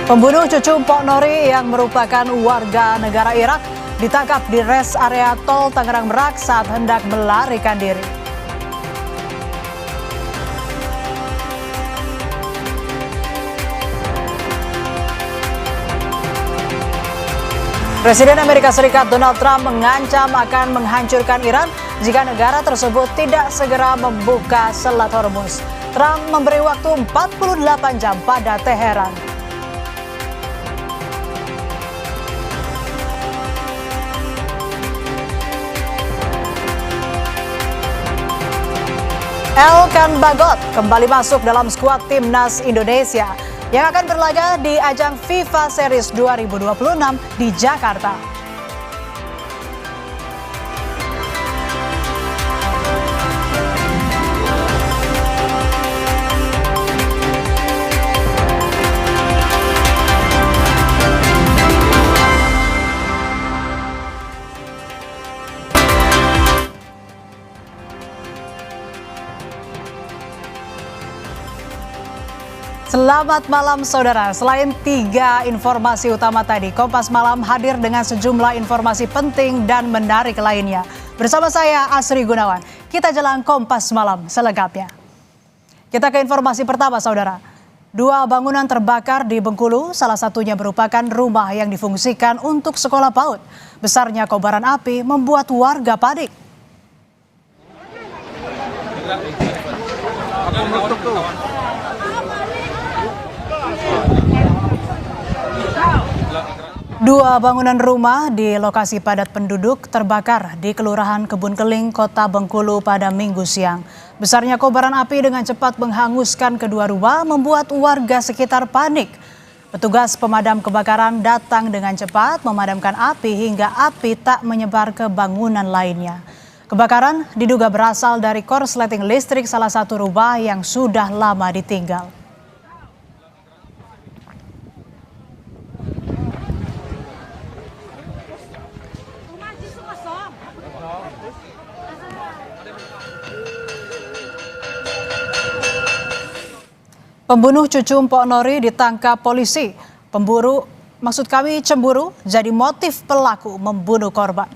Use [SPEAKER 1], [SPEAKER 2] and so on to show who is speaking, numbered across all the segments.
[SPEAKER 1] Pembunuh cucu Mpok Nori yang merupakan warga negara Irak ditangkap di res area tol Tangerang Merak saat hendak melarikan diri. Presiden Amerika Serikat Donald Trump mengancam akan menghancurkan Iran jika negara tersebut tidak segera membuka Selat Hormuz. Trump memberi waktu 48 jam pada Teheran. Elkan Bagot kembali masuk dalam skuad timnas Indonesia yang akan berlaga di ajang FIFA Series 2026 di Jakarta. Selamat malam saudara, selain 3 informasi utama tadi, Kompas Malam hadir dengan sejumlah informasi penting dan menarik lainnya. Bersama saya Asri Gunawan, kita jalan Kompas Malam selengkapnya. Kita ke informasi pertama saudara. 2 bangunan terbakar di Bengkulu, salah satunya merupakan rumah yang difungsikan untuk sekolah PAUD. Besarnya kobaran api membuat warga panik. Dua bangunan rumah di lokasi padat penduduk terbakar di Kelurahan Kebun Keling, Kota Bengkulu pada Minggu siang. Besarnya kobaran api dengan cepat menghanguskan kedua rumah membuat warga sekitar panik. Petugas pemadam kebakaran datang dengan cepat memadamkan api hingga api tak menyebar ke bangunan lainnya. Kebakaran diduga berasal dari korsleting listrik salah satu rumah yang sudah lama ditinggal. Pembunuh cucu Mpok Nori ditangkap polisi. Cemburu jadi motif pelaku membunuh korban.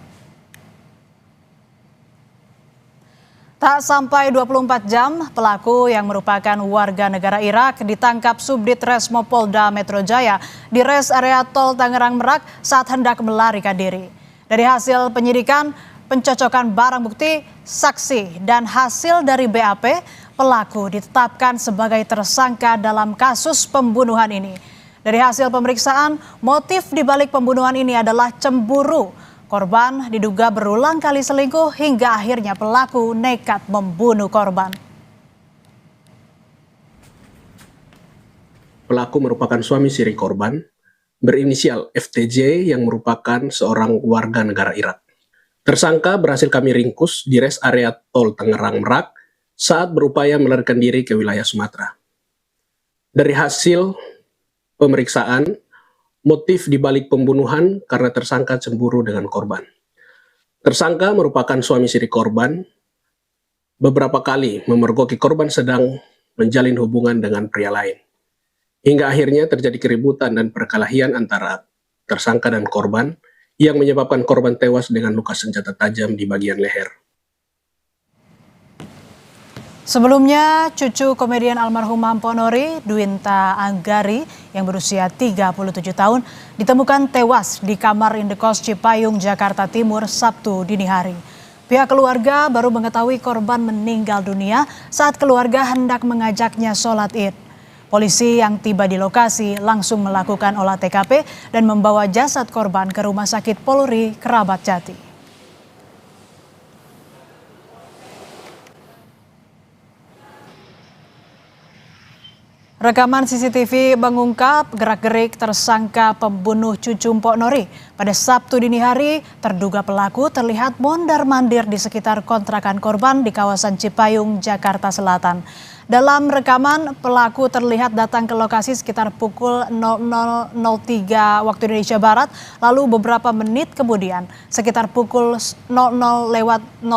[SPEAKER 1] Tak sampai 24 jam, pelaku yang merupakan warga negara Irak ditangkap Subdit Resmo Polda Metro Jaya di res area tol Tangerang Merak saat hendak melarikan diri. Dari hasil penyidikan, pencocokan barang bukti, saksi, dan hasil dari BAP, pelaku ditetapkan sebagai tersangka dalam kasus pembunuhan ini. Dari hasil pemeriksaan, motif dibalik pembunuhan ini adalah cemburu. Korban diduga berulang kali selingkuh hingga akhirnya pelaku nekat membunuh korban.
[SPEAKER 2] Pelaku merupakan suami siri korban, berinisial FTJ yang merupakan seorang warga negara Irak. Tersangka berhasil kami ringkus di res area tol Tangerang Merak saat berupaya melarikan diri ke wilayah Sumatera. Dari hasil pemeriksaan, motif dibalik pembunuhan karena tersangka cemburu dengan korban. Tersangka merupakan suami siri korban, beberapa kali memergoki korban sedang menjalin hubungan dengan pria lain. Hingga akhirnya terjadi keributan dan perkelahian antara tersangka dan korban yang menyebabkan korban tewas dengan luka senjata tajam di bagian leher.
[SPEAKER 1] Sebelumnya, cucu komedian almarhum Mpok Nori, Dwinta Anggari, yang berusia 37 tahun, ditemukan tewas di kamar indekos Cipayung, Jakarta Timur, Sabtu dini hari. Pihak keluarga baru mengetahui korban meninggal dunia saat keluarga hendak mengajaknya sholat Id. Polisi yang tiba di lokasi langsung melakukan olah TKP dan membawa jasad korban ke Rumah Sakit Polri Kerabat Jati. Rekaman CCTV mengungkap gerak-gerik tersangka pembunuh cucu Mpok Nori. Pada Sabtu dini hari, terduga pelaku terlihat mondar-mandir di sekitar kontrakan korban di kawasan Cipayung, Jakarta Selatan. Dalam rekaman, pelaku terlihat datang ke lokasi sekitar pukul 00.03 waktu Indonesia Barat, lalu beberapa menit kemudian, sekitar pukul 00.09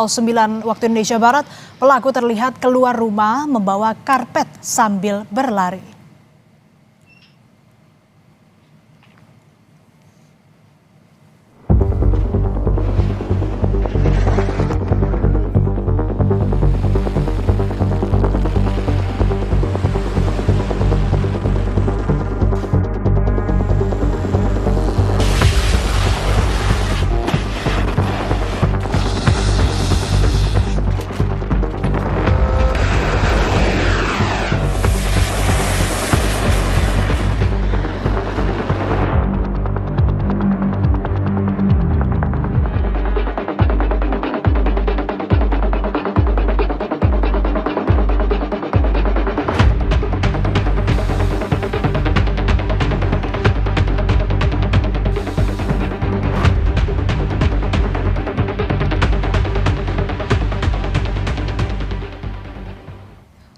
[SPEAKER 1] waktu Indonesia Barat, pelaku terlihat keluar rumah membawa karpet sambil berlari.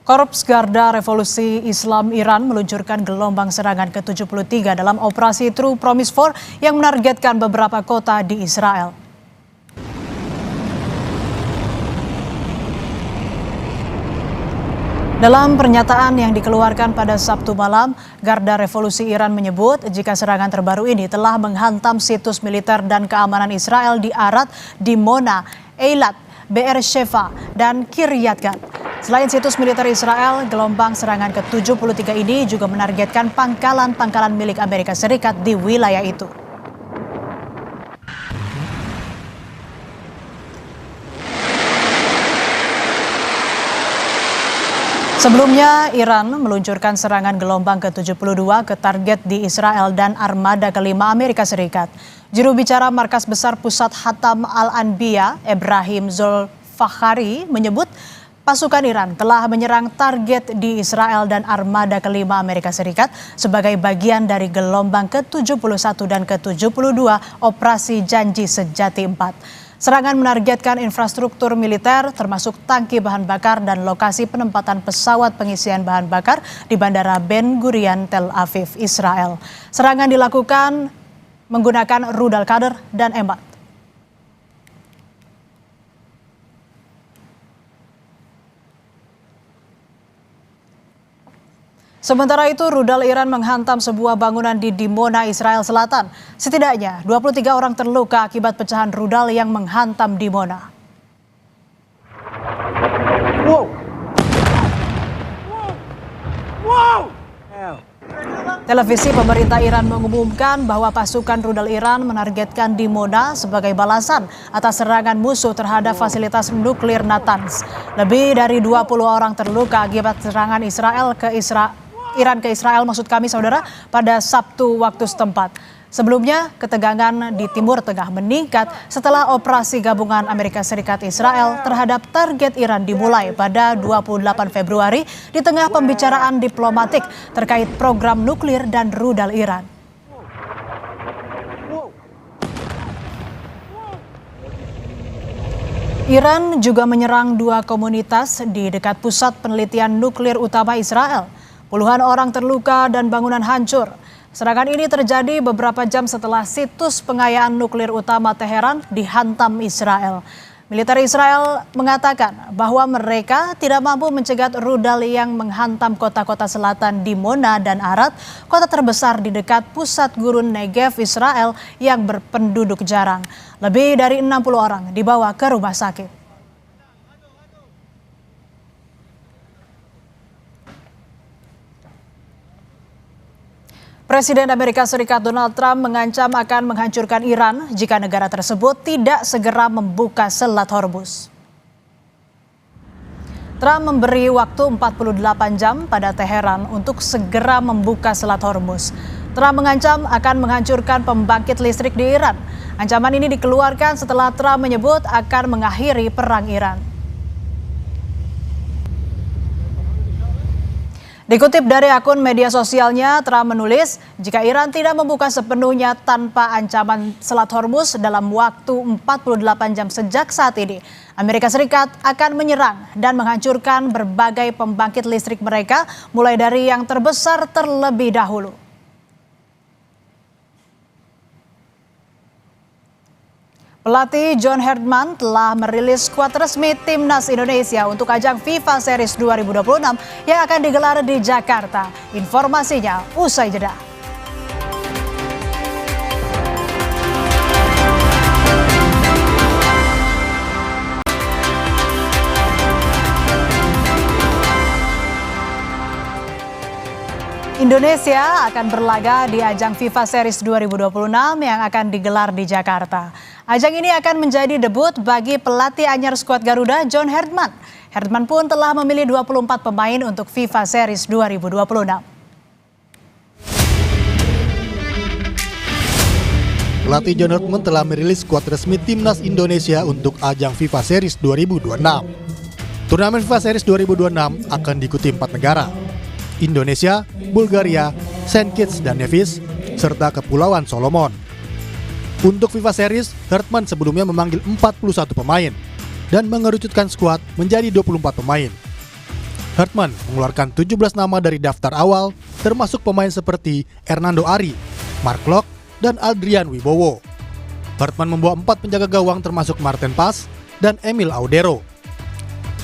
[SPEAKER 1] Korps Garda Revolusi Islam Iran meluncurkan gelombang serangan ke-73 dalam operasi True Promise 4 yang menargetkan beberapa kota di Israel. Dalam pernyataan yang dikeluarkan pada Sabtu malam, Garda Revolusi Iran menyebut jika serangan terbaru ini telah menghantam situs militer dan keamanan Israel di Arad, Dimona, Eilat, Be'er Sheva, dan Kiryat Gat. Selain situs militer Israel, gelombang serangan ke-73 ini juga menargetkan pangkalan-pangkalan milik Amerika Serikat di wilayah itu. Sebelumnya, Iran meluncurkan serangan gelombang ke-72 ke target di Israel dan armada kelima Amerika Serikat. Juru bicara Markas Besar Pusat Hatam Al-Anbiya, Ibrahim Zulfakhari, menyebut pasukan Iran telah menyerang target di Israel dan armada kelima Amerika Serikat sebagai bagian dari gelombang ke-71 dan ke-72 Operasi Janji Sejati 4. Serangan menargetkan infrastruktur militer termasuk tangki bahan bakar dan lokasi penempatan pesawat pengisian bahan bakar di Bandara Ben Gurion, Tel Aviv, Israel. Serangan dilakukan menggunakan rudal Kader dan M4. Sementara itu, rudal Iran menghantam sebuah bangunan di Dimona, Israel Selatan. Setidaknya 23 orang terluka akibat pecahan rudal yang menghantam Dimona. Wow. Wow. Televisi pemerintah Iran mengumumkan bahwa pasukan rudal Iran menargetkan Dimona sebagai balasan atas serangan musuh terhadap fasilitas nuklir Natanz. Lebih dari 20 orang terluka akibat serangan Iran ke Israel saudara, pada Sabtu waktu setempat. Sebelumnya, ketegangan di Timur Tengah meningkat setelah operasi gabungan Amerika Serikat Israel terhadap target Iran dimulai pada 28 Februari di tengah pembicaraan diplomatik terkait program nuklir dan rudal Iran. Iran juga menyerang dua komunitas di dekat pusat penelitian nuklir utama Israel. Puluhan orang terluka dan bangunan hancur. Serangan ini terjadi beberapa jam setelah situs pengayaan nuklir utama Teheran dihantam Israel. Militer Israel mengatakan bahwa mereka tidak mampu mencegat rudal yang menghantam kota-kota selatan Dimona dan Arad, kota terbesar di dekat pusat gurun Negev Israel yang berpenduduk jarang. Lebih dari 60 orang dibawa ke rumah sakit. Presiden Amerika Serikat Donald Trump mengancam akan menghancurkan Iran jika negara tersebut tidak segera membuka Selat Hormuz. Trump memberi waktu 48 jam pada Teheran untuk segera membuka Selat Hormuz. Trump mengancam akan menghancurkan pembangkit listrik di Iran. Ancaman ini dikeluarkan setelah Trump menyebut akan mengakhiri perang Iran. Dikutip dari akun media sosialnya, Trump menulis, jika Iran tidak membuka sepenuhnya tanpa ancaman Selat Hormuz dalam waktu 48 jam sejak saat ini, Amerika Serikat akan menyerang dan menghancurkan berbagai pembangkit listrik mereka, mulai dari yang terbesar terlebih dahulu. Pelatih John Herdman telah merilis skuad resmi Timnas Indonesia untuk ajang FIFA Series 2026 yang akan digelar di Jakarta. Informasinya usai jeda. Indonesia akan berlaga di ajang FIFA Series 2026 yang akan digelar di Jakarta. Ajang ini akan menjadi debut bagi pelatih anyar skuad Garuda John Herdman. Herdman pun telah memilih 24 pemain untuk FIFA Series 2026.
[SPEAKER 3] Pelatih John Herdman telah merilis skuad resmi Timnas Indonesia untuk ajang FIFA Series 2026. Turnamen FIFA Series 2026 akan diikuti 4 negara: Indonesia, Bulgaria, Saint Kitts dan Nevis, serta Kepulauan Solomon. Untuk FIFA Series, Herdman sebelumnya memanggil 41 pemain dan mengerucutkan skuad menjadi 24 pemain. Hartman mengeluarkan 17 nama dari daftar awal, termasuk pemain seperti Hernando Ari, Mark Klok, dan Adrian Wibowo. Hartman membawa 4 penjaga gawang termasuk Martin Pas dan Emil Audero.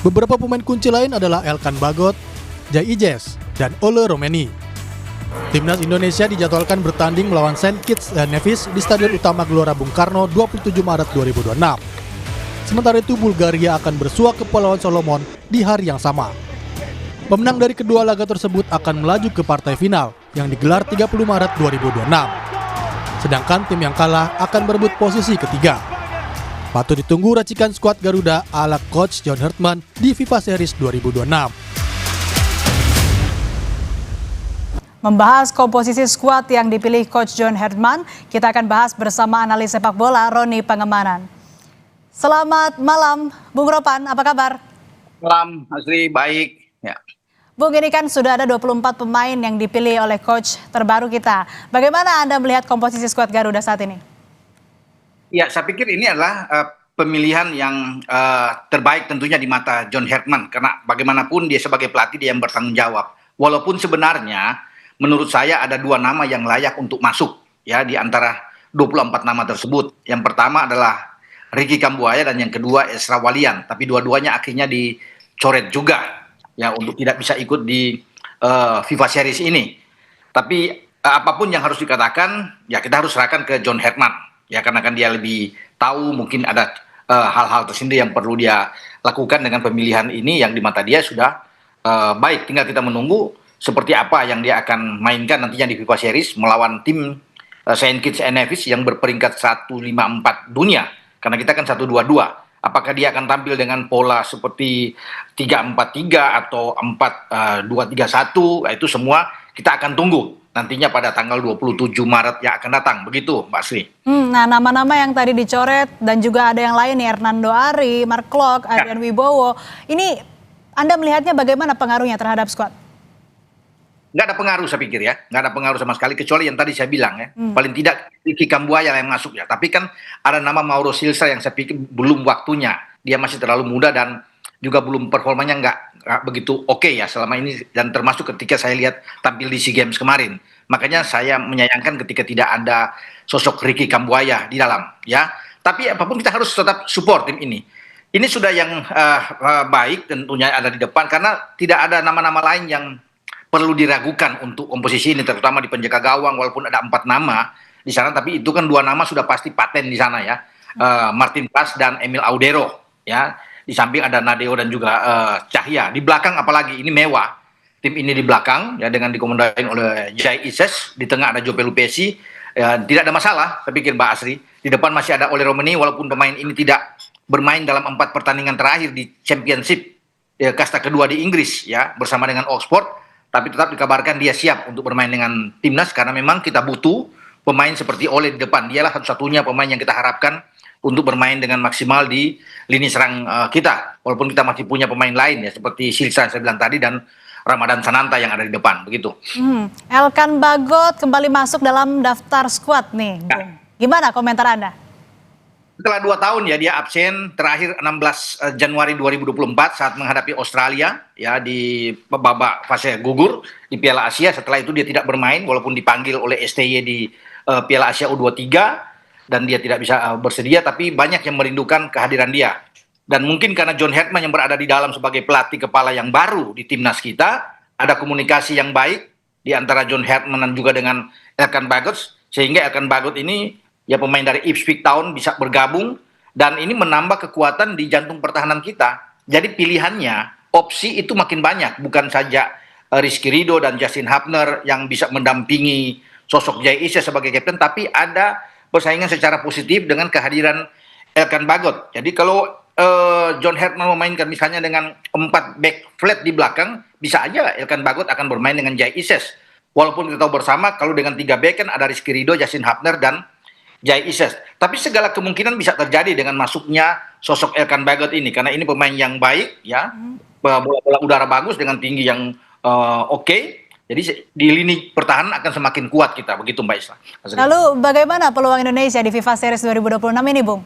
[SPEAKER 3] Beberapa pemain kunci lain adalah Elkan Bagot, Jai Ijes, dan Ole Romeni. Timnas Indonesia dijadwalkan bertanding melawan Saint Kitts dan Nevis di Stadion Utama Gelora Bung Karno 27 Maret 2026. Sementara itu Bulgaria akan bersua ke Kepulauan Solomon di hari yang sama. Pemenang dari kedua laga tersebut akan melaju ke partai final yang digelar 30 Maret 2026. Sedangkan tim yang kalah akan berebut posisi ketiga. Patut ditunggu racikan skuad Garuda ala Coach John Hartman di FIFA Series 2026.
[SPEAKER 1] Membahas komposisi skuad yang dipilih Coach John Hartman, kita akan bahas bersama analis sepak bola Roni Pangemanan. Selamat malam, Bung Ropan, apa kabar?
[SPEAKER 4] Malam, Asri, baik. Ya.
[SPEAKER 1] Bung, ini kan sudah ada 24 pemain yang dipilih oleh coach terbaru kita. Bagaimana Anda melihat komposisi skuad Garuda saat ini?
[SPEAKER 4] Ya, saya pikir ini adalah pemilihan yang terbaik tentunya di mata John Hartman. Karena bagaimanapun dia sebagai pelatih dia yang bertanggung jawab. Walaupun sebenarnya menurut saya ada 2 nama yang layak untuk masuk ya di antara 24 nama tersebut. Yang pertama adalah Ricky Kambuaya dan yang kedua Esra Walian. Tapi dua-duanya akhirnya dicoret juga. Ya, untuk tidak bisa ikut di FIFA Series ini. Tapi apapun yang harus dikatakan, ya kita harus serahkan ke John Hartman. Ya, karena kan dia lebih tahu mungkin ada hal-hal tersendiri yang perlu dia lakukan dengan pemilihan ini yang di mata dia sudah baik. Tinggal kita menunggu seperti apa yang dia akan mainkan nantinya di FIFA Series melawan tim Saint Kitts and Nevis yang berperingkat 154 dunia. Karena kita kan 122. Apakah dia akan tampil dengan pola seperti 3-4-3 atau 4-2-3-1, itu semua kita akan tunggu nantinya pada tanggal 27 Maret yang akan datang. Begitu, Mbak Sri.
[SPEAKER 1] Nah, nama-nama yang tadi dicoret dan juga ada yang lain nih, Hernando Ari, Mark Klok, Adrian Wibowo. Ini Anda melihatnya bagaimana pengaruhnya terhadap skuad?
[SPEAKER 4] Nggak ada pengaruh saya pikir ya, nggak ada pengaruh sama sekali kecuali yang tadi saya bilang ya. Paling tidak Ricky Kambuaya yang masuk ya. Tapi kan ada nama Mauro Silva yang saya pikir belum waktunya. Dia masih terlalu muda dan juga belum performanya nggak begitu oke ya selama ini dan termasuk ketika saya lihat tampil di SEA Games kemarin. Makanya saya menyayangkan ketika tidak ada sosok Ricky Kambuaya di dalam ya. Tapi apapun kita harus tetap support tim ini. Ini sudah yang baik tentunya ada di depan karena tidak ada nama-nama lain yang perlu diragukan untuk komposisi ini, terutama di penjaga gawang walaupun ada 4 nama di sana, tapi itu kan 2 nama sudah pasti paten di sana ya, Martin Pas dan Emil Audero ya, di samping ada Nadeo dan juga Cahya, di belakang apalagi ini mewah, tim ini di belakang ya dengan dikomandoi oleh Jai Ises, di tengah ada Joe Pelupesi, ya, tidak ada masalah saya pikir Mbak Asri, di depan masih ada Ole Romeni walaupun pemain ini tidak bermain dalam 4 pertandingan terakhir di Championship ya, kasta kedua di Inggris ya bersama dengan Oxford. Tapi tetap dikabarkan dia siap untuk bermain dengan timnas karena memang kita butuh pemain seperti Ole di depan. Dialah satu-satunya pemain yang kita harapkan untuk bermain dengan maksimal di lini serang kita. Walaupun kita masih punya pemain lain ya seperti Silsa yang saya bilang tadi dan Ramadan Sananta yang ada di depan begitu.
[SPEAKER 1] Elkan Bagot kembali masuk dalam daftar skuad nih. Ya. Gimana komentar Anda?
[SPEAKER 4] Setelah 2 tahun ya dia absen terakhir 16 Januari 2024 saat menghadapi Australia ya di babak fase gugur di Piala Asia. Setelah itu dia tidak bermain walaupun dipanggil oleh STY di Piala Asia U23 dan dia tidak bisa bersedia, tapi banyak yang merindukan kehadiran dia. Dan mungkin karena John Hartman yang berada di dalam sebagai pelatih kepala yang baru di timnas kita, ada komunikasi yang baik di antara John Hartman dan juga dengan Elkan Bagot, sehingga Elkan Bagot ini ya pemain dari Ipswich Town bisa bergabung dan ini menambah kekuatan di jantung pertahanan kita. Jadi pilihannya, opsi itu makin banyak. Bukan saja Rizky Ridho dan Justin Hapner yang bisa mendampingi sosok Jai Ises sebagai kapten, tapi ada persaingan secara positif dengan kehadiran Elkan Bagot. Jadi kalau John Hartman memainkan misalnya dengan 4 back flat di belakang, bisa aja Elkan Bagot akan bermain dengan Jai Ises. Walaupun kita tahu bersama kalau dengan 3 back kan ada Rizky Ridho, Justin Hapner dan Jai Ises. Tapi segala kemungkinan bisa terjadi dengan masuknya sosok Elkan Bagot ini karena ini pemain yang baik ya, bola udara bagus dengan tinggi yang oke. Jadi di lini pertahanan akan semakin kuat kita, begitu Mbak Isla.
[SPEAKER 1] Lalu bagaimana peluang Indonesia di FIFA Series 2026 ini, Bung?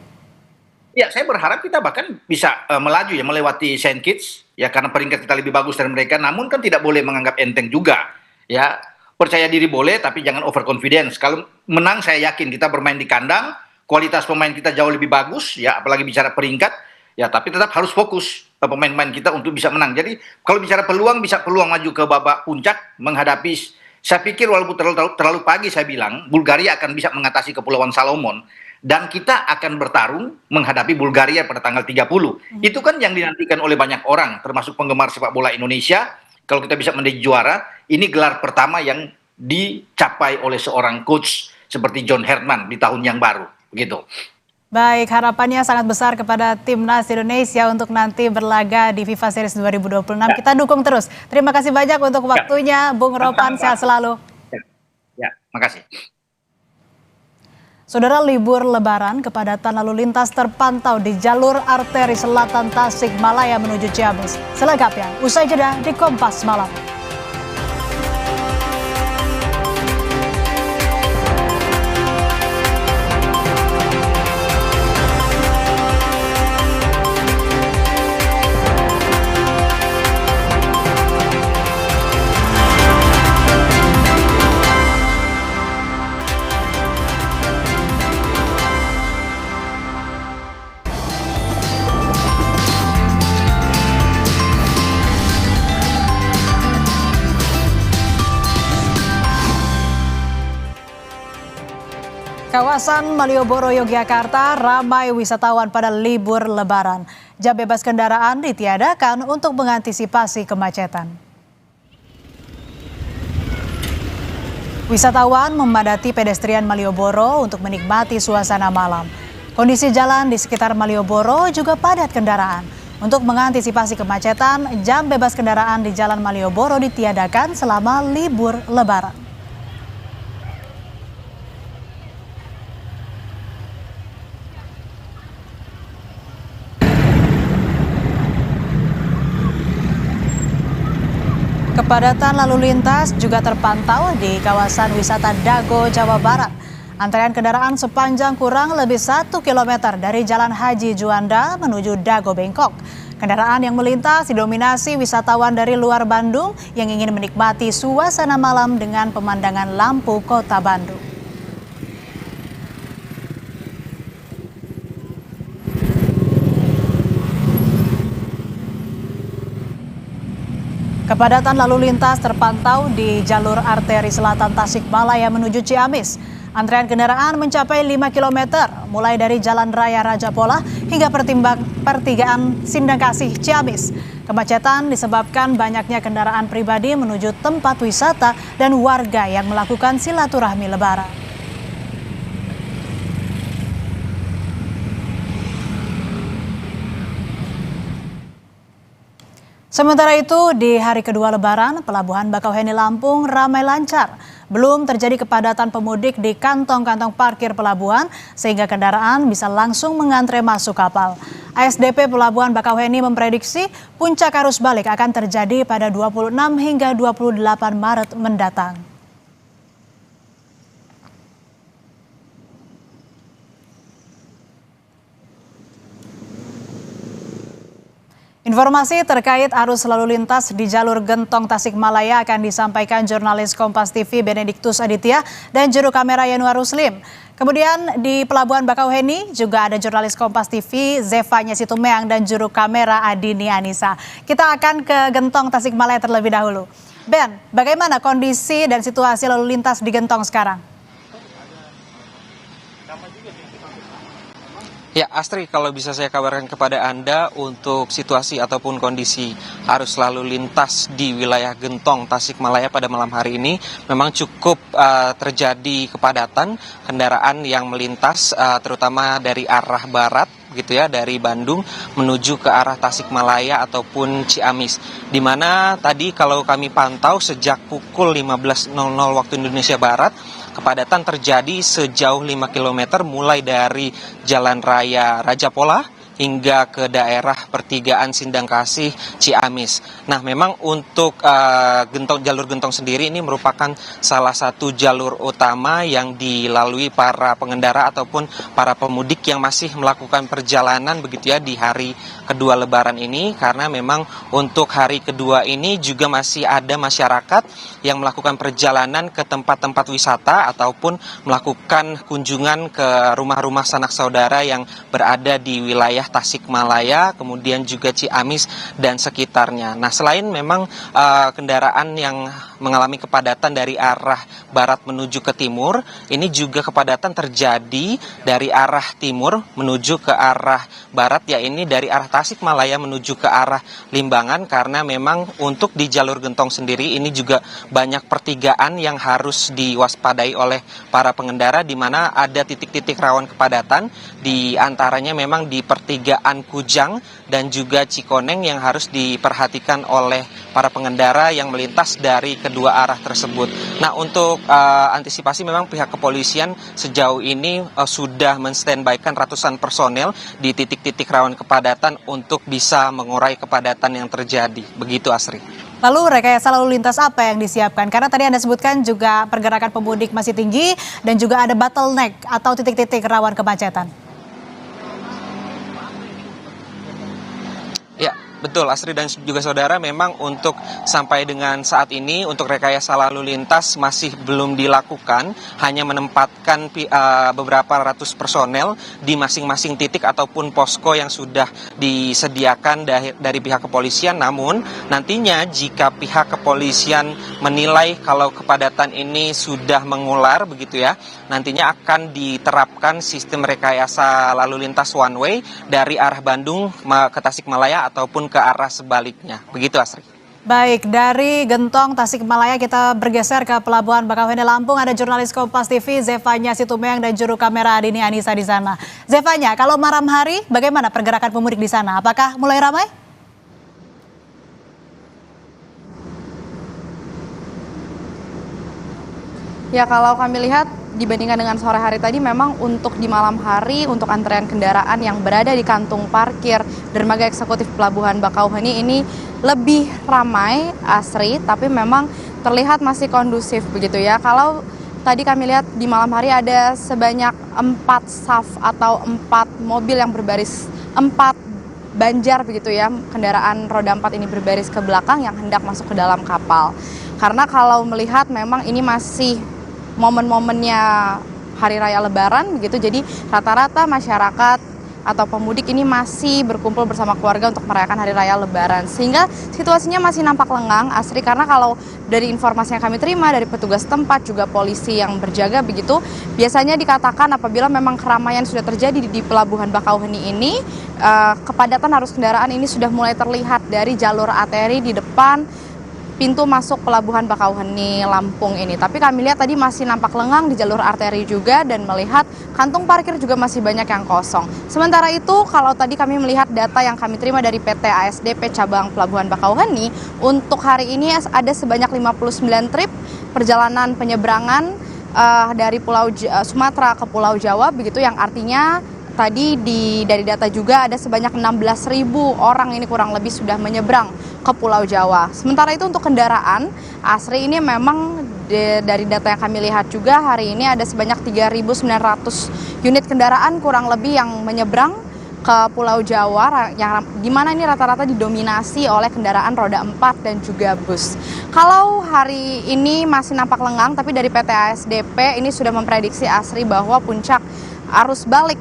[SPEAKER 4] Ya, saya berharap kita bahkan bisa melaju ya melewati Saint Kitts ya karena peringkat kita lebih bagus dari mereka, namun kan tidak boleh menganggap enteng juga. Ya, percaya diri boleh tapi jangan overconfidence. Kalau menang saya yakin kita bermain di kandang, kualitas pemain kita jauh lebih bagus ya, apalagi bicara peringkat, ya tapi tetap harus fokus pemain-pemain kita untuk bisa menang. Jadi kalau bicara peluang, bisa peluang maju ke babak puncak menghadapi, saya pikir walaupun terlalu pagi saya bilang, Bulgaria akan bisa mengatasi Kepulauan Salomon dan kita akan bertarung menghadapi Bulgaria pada tanggal 30. Itu kan yang dinantikan oleh banyak orang, termasuk penggemar sepak bola Indonesia. Kalau kita bisa menjadi juara, ini gelar pertama yang dicapai oleh seorang coach seperti John Herdman di tahun yang baru, begitu.
[SPEAKER 1] Baik, harapannya sangat besar kepada timnas Indonesia untuk nanti berlaga di FIFA Series 2026. Kita dukung terus. Terima kasih banyak untuk waktunya, Bung Ropan. Sehat selalu.
[SPEAKER 4] Ya, makasih.
[SPEAKER 1] Saudara, libur Lebaran, kepadatan lalu lintas terpantau di jalur arteri selatan Tasikmalaya menuju Ciamis. Selengkapnya, usai jeda di Kompas Malam. Kawasan Malioboro, Yogyakarta ramai wisatawan pada libur Lebaran. Jam bebas kendaraan ditiadakan untuk mengantisipasi kemacetan. Wisatawan memadati pedestrian Malioboro untuk menikmati suasana malam. Kondisi jalan di sekitar Malioboro juga padat kendaraan. Untuk mengantisipasi kemacetan, jam bebas kendaraan di Jalan Malioboro ditiadakan selama libur Lebaran. Kepadatan lalu lintas juga terpantau di kawasan wisata Dago, Jawa Barat. Antrean kendaraan sepanjang kurang lebih 1 km dari Jalan Haji Juanda menuju Dago, Bengkok. Kendaraan yang melintas didominasi wisatawan dari luar Bandung yang ingin menikmati suasana malam dengan pemandangan lampu kota Bandung. Kepadatan lalu lintas terpantau di jalur arteri selatan Tasikmalaya menuju Ciamis. Antrean kendaraan mencapai 5 km, mulai dari Jalan Raya Raja Polah hingga pertigaan Sindangkasih, Ciamis. Kemacetan disebabkan banyaknya kendaraan pribadi menuju tempat wisata dan warga yang melakukan silaturahmi Lebaran. Sementara itu, di hari kedua Lebaran, Pelabuhan Bakauheni Lampung ramai lancar. Belum terjadi kepadatan pemudik di kantong-kantong parkir pelabuhan, sehingga kendaraan bisa langsung mengantre masuk kapal. ASDP Pelabuhan Bakauheni memprediksi puncak arus balik akan terjadi pada 26 hingga 28 Maret mendatang. Informasi terkait arus lalu lintas di jalur Gentong Tasikmalaya akan disampaikan jurnalis Kompas TV Benediktus Aditya dan juru kamera Yanuar Ruslim. Kemudian di Pelabuhan Bakauheni juga ada jurnalis Kompas TV Zevanya Situmeang dan juru kamera Adini Anissa. Kita akan ke Gentong Tasikmalaya terlebih dahulu. Ben, bagaimana kondisi dan situasi lalu lintas di Gentong sekarang?
[SPEAKER 5] Ya, Astri, kalau bisa saya kabarkan kepada Anda untuk situasi ataupun kondisi arus lalu lintas di wilayah Gentong, Tasikmalaya pada malam hari ini memang cukup terjadi kepadatan kendaraan yang melintas terutama dari arah barat gitu ya, dari Bandung menuju ke arah Tasikmalaya ataupun Ciamis. Di mana tadi kalau kami pantau sejak pukul 15.00 waktu Indonesia Barat, kepadatan terjadi sejauh 5 km mulai dari Jalan Raya Raja Polah hingga ke daerah pertigaan Sindang Kasih, Ciamis. Nah, memang untuk jalur gentong sendiri ini merupakan salah satu jalur utama yang dilalui para pengendara ataupun para pemudik yang masih melakukan perjalanan begitu ya di hari kedua Lebaran ini, karena memang untuk hari kedua ini juga masih ada masyarakat yang melakukan perjalanan ke tempat-tempat wisata ataupun melakukan kunjungan ke rumah-rumah sanak saudara yang berada di wilayah Tasikmalaya, kemudian juga Ciamis dan sekitarnya. Nah, selain memang kendaraan yang mengalami kepadatan dari arah barat menuju ke timur, ini juga kepadatan terjadi dari arah timur menuju ke arah barat, yakni dari arah Tasikmalaya menuju ke arah Limbangan, karena memang untuk di jalur gentong sendiri ini juga banyak pertigaan yang harus diwaspadai oleh para pengendara, di mana ada titik-titik rawan kepadatan, di antaranya memang di pertigaan Kujang dan juga Cikoneng yang harus diperhatikan oleh para pengendara yang melintas dari kedua arah tersebut. Nah, untuk antisipasi memang pihak kepolisian sejauh ini sudah men-standby-kan ratusan personel di titik-titik rawan kepadatan untuk bisa mengurai kepadatan yang terjadi. Begitu, Asri.
[SPEAKER 1] Lalu rekayasa lalu lintas apa yang disiapkan? Karena tadi Anda sebutkan juga pergerakan pemudik masih tinggi dan juga ada bottleneck atau titik-titik rawan kemacetan.
[SPEAKER 5] Ya, betul Asri dan juga saudara, memang untuk sampai dengan saat ini untuk rekayasa lalu lintas masih belum dilakukan, hanya menempatkan beberapa ratus personel di masing-masing titik ataupun posko yang sudah disediakan dari pihak kepolisian. Namun nantinya jika pihak kepolisian menilai kalau kepadatan ini sudah mengular begitu ya, nantinya akan diterapkan sistem rekayasa lalu lintas one way dari arah Bandung ke Tasikmalaya ataupun ke arah sebaliknya. Begitu, Asri.
[SPEAKER 1] Baik, dari Gentong Tasikmalaya kita bergeser ke Pelabuhan Bakauheni Lampung. Ada jurnalis Kompas TV Zevanya Situmeyang dan juru kamera Dini Anissa di sana. Zevanya, kalau malam hari bagaimana pergerakan pemudik di sana? Apakah mulai ramai?
[SPEAKER 6] Ya, kalau kami lihat dibandingkan dengan sore hari tadi, memang untuk di malam hari untuk antrean kendaraan yang berada di kantung parkir dermaga eksekutif Pelabuhan Bakauheni ini lebih ramai, Asri, tapi memang terlihat masih kondusif begitu ya. Kalau tadi kami lihat di malam hari ada sebanyak 4 saf atau 4 mobil yang berbaris, 4 banjar begitu ya, kendaraan roda 4 ini berbaris ke belakang yang hendak masuk ke dalam kapal. Karena kalau melihat memang ini masih momen-momennya Hari Raya Lebaran begitu, jadi rata-rata masyarakat atau pemudik ini masih berkumpul bersama keluarga untuk merayakan Hari Raya Lebaran, sehingga situasinya masih nampak lengang, Asri, karena kalau dari informasi yang kami terima dari petugas tempat juga polisi yang berjaga begitu, biasanya dikatakan apabila memang keramaian sudah terjadi di Pelabuhan Bakauheni ini, kepadatan arus kendaraan ini sudah mulai terlihat dari jalur arteri di depan pintu masuk Pelabuhan Bakauheni Lampung ini. Tapi kami lihat tadi masih nampak lengang di jalur arteri juga, dan melihat kantung parkir juga masih banyak yang kosong. Sementara itu, kalau tadi kami melihat data yang kami terima dari PT ASDP Cabang Pelabuhan Bakauheni, untuk hari ini ada sebanyak 59 trip perjalanan penyeberangan dari Pulau Sumatera ke Pulau Jawa begitu, yang artinya tadi dari data juga ada sebanyak 16.000 orang ini kurang lebih sudah menyeberang ke Pulau Jawa. Sementara itu untuk kendaraan, Asri, ini memang dari data yang kami lihat juga hari ini ada sebanyak 3.900 unit kendaraan kurang lebih yang menyeberang ke Pulau Jawa, yang dimana ini rata-rata didominasi oleh kendaraan roda 4 dan juga bus. Kalau hari ini masih nampak lengang, tapi dari PT ASDP ini sudah memprediksi, Asri, bahwa puncak arus balik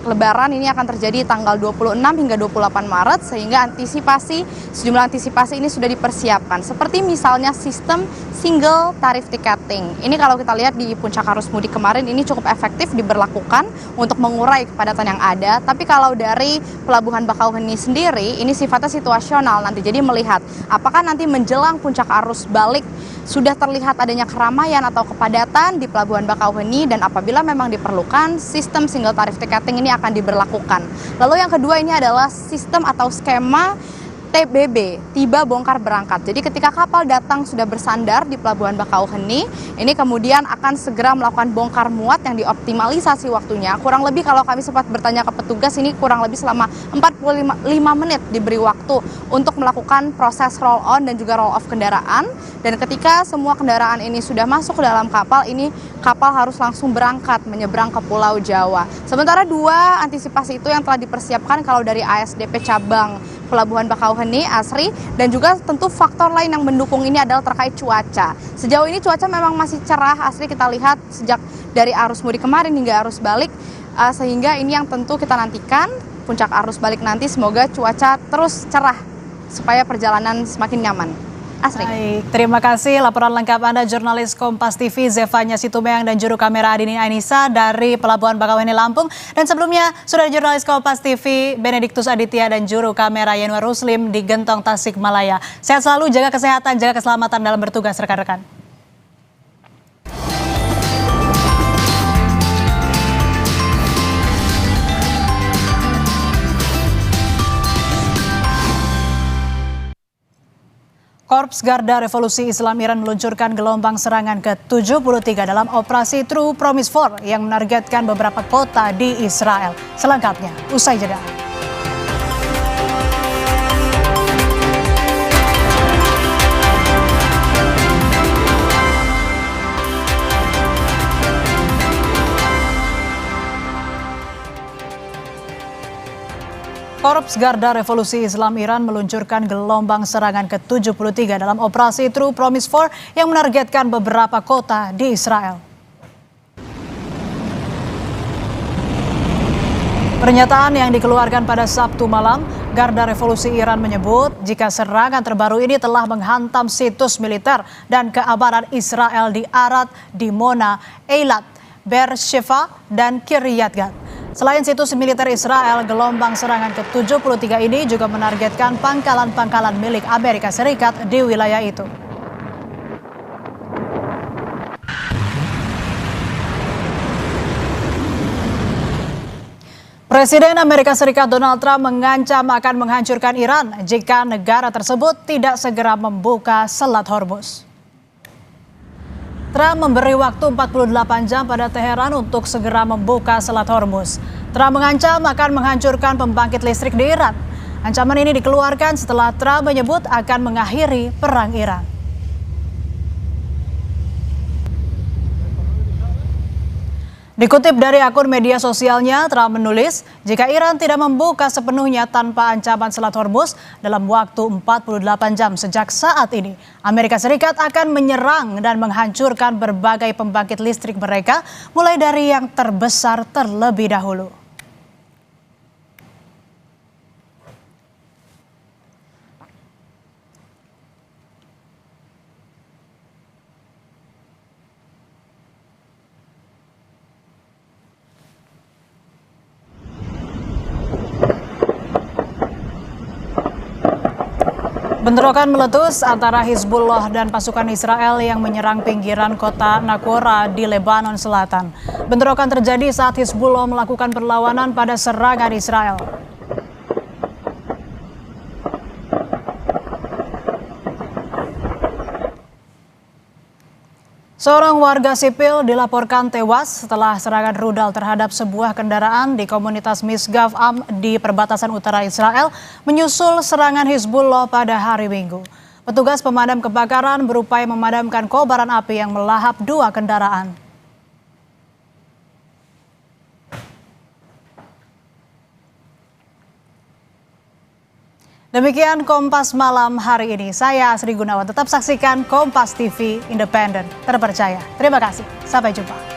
[SPEAKER 6] Lebaran ini akan terjadi tanggal 26 hingga 28 Maret, sehingga sejumlah antisipasi ini sudah dipersiapkan. Seperti misalnya sistem single tarif ticketing. Ini kalau kita lihat di puncak arus mudik kemarin ini cukup efektif diberlakukan untuk mengurai kepadatan yang ada. Tapi kalau dari Pelabuhan Bakauheni sendiri, ini sifatnya situasional nanti. Jadi melihat apakah nanti menjelang puncak arus balik sudah terlihat adanya keramaian atau kepadatan di Pelabuhan Bakauheni, dan apabila memang diperlukan, sistem single tarif ticketing ini akan diberlakukan. Lalu yang kedua ini adalah sistem atau skema TBB, tiba bongkar berangkat. Jadi ketika kapal datang sudah bersandar di Pelabuhan Bakauheni, ini kemudian akan segera melakukan bongkar muat yang dioptimalisasi waktunya. Kurang lebih kalau kami sempat bertanya ke petugas, ini kurang lebih selama 45 menit diberi waktu untuk melakukan proses roll on dan juga roll off kendaraan. Dan ketika semua kendaraan ini sudah masuk ke dalam kapal, ini kapal harus langsung berangkat menyeberang ke Pulau Jawa. Sementara dua antisipasi itu yang telah dipersiapkan kalau dari ASDP cabang Pelabuhan Bakauheni, Asri, dan juga tentu faktor lain yang mendukung ini adalah terkait cuaca. Sejauh ini cuaca memang masih cerah, Asri, kita lihat sejak dari arus mudik kemarin hingga arus balik, sehingga ini yang tentu kita nantikan puncak arus balik nanti semoga cuaca terus cerah supaya perjalanan semakin nyaman. Asri.
[SPEAKER 1] Baik, terima kasih laporan lengkap Anda jurnalis Kompas TV Zevanya Situmeang dan juru kamera Adini Ainisa dari Pelabuhan Bakauheni Lampung. Dan sebelumnya sudah ada jurnalis Kompas TV Benediktus Aditya dan juru kamera Yanuar Ruslim di Gentong Tasikmalaya. Sehat selalu, jaga kesehatan, jaga keselamatan dalam bertugas rekan-rekan. Korps Garda Revolusi Islam Iran meluncurkan gelombang serangan ke-73 dalam operasi True Promise 4 yang menargetkan beberapa kota di Israel. Selengkapnya, usai jeda. Korps Garda Revolusi Islam Iran meluncurkan gelombang serangan ke-73 dalam operasi True Promise 4 yang menargetkan beberapa kota di Israel. Pernyataan yang dikeluarkan pada Sabtu malam, Garda Revolusi Iran menyebut jika serangan terbaru ini telah menghantam situs militer dan keamanan Israel di Arad, Dimona, Eilat, Beersheva, dan Kiryat Gat. Selain situs militer Israel, gelombang serangan ke-73 ini juga menargetkan pangkalan-pangkalan milik Amerika Serikat di wilayah itu. Presiden Amerika Serikat Donald Trump mengancam akan menghancurkan Iran jika negara tersebut tidak segera membuka Selat Hormuz. Trump memberi waktu 48 jam pada Teheran untuk segera membuka Selat Hormuz. Trump mengancam akan menghancurkan pembangkit listrik di Iran. Ancaman ini dikeluarkan setelah Trump menyebut akan mengakhiri perang Iran. Dikutip dari akun media sosialnya, Trump menulis, jika Iran tidak membuka sepenuhnya tanpa ancaman Selat Hormuz dalam waktu 48 jam sejak saat ini, Amerika Serikat akan menyerang dan menghancurkan berbagai pembangkit listrik mereka, mulai dari yang terbesar terlebih dahulu. Bentrokan meletus antara Hizbullah dan pasukan Israel yang menyerang pinggiran kota Naqoura di Lebanon Selatan. Bentrokan terjadi saat Hizbullah melakukan perlawanan pada serangan Israel. Seorang warga sipil dilaporkan tewas setelah serangan rudal terhadap sebuah kendaraan di komunitas Misgav Am di perbatasan utara Israel menyusul serangan Hizbullah pada hari Minggu. Petugas pemadam kebakaran berupaya memadamkan kobaran api yang melahap dua kendaraan. Demikian Kompas Malam hari ini. Saya Asri Gunawan. Tetap saksikan Kompas TV Independen, terpercaya. Terima kasih. Sampai jumpa.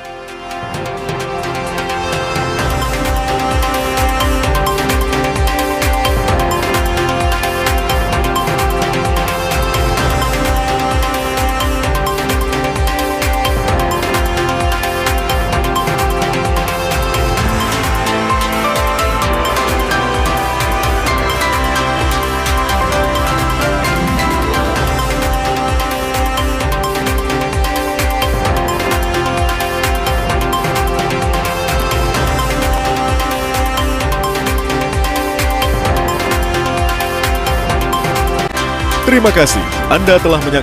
[SPEAKER 7] Terima kasih Anda telah menyaksikan